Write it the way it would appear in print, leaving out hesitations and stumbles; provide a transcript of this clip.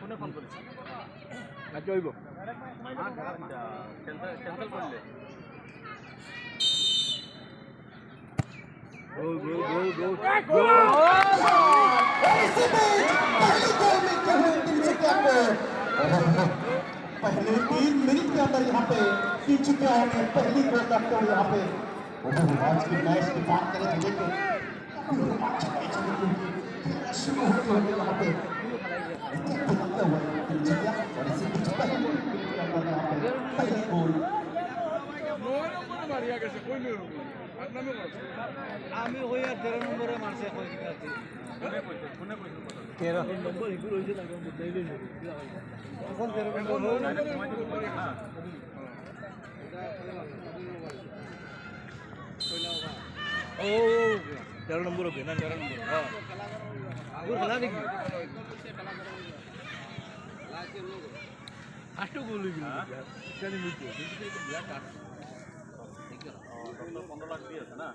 ফোনে ফোন করেছি আচ্ছা হইব ক্যান্সেল করলে গোল গোল গোল গোল पहले 3 मिनट के अंदर यहाँ पे पी चुके हैं पहली गोल करते हुए यहाँ पे आज की मैच की बात करें तो देखो शुरू होते हुए यहाँ पे पहली गोल আমি হই আর 13 নম্বরে মারছে কই দিতে ফোনে কইছো 13 নম্বর এগুলো হইছে তাকে বুঝাইলে এখন 13 নম্বর ও 13 নম্বর ওকে না 13 নম্বর হ্যাঁ আগুন খেলা দেখি ফার্স্ট গোল হইছিল জানি মিটে কিন্তু ব্ল্যাক কাট 15 লাখ দিয়ে আছে না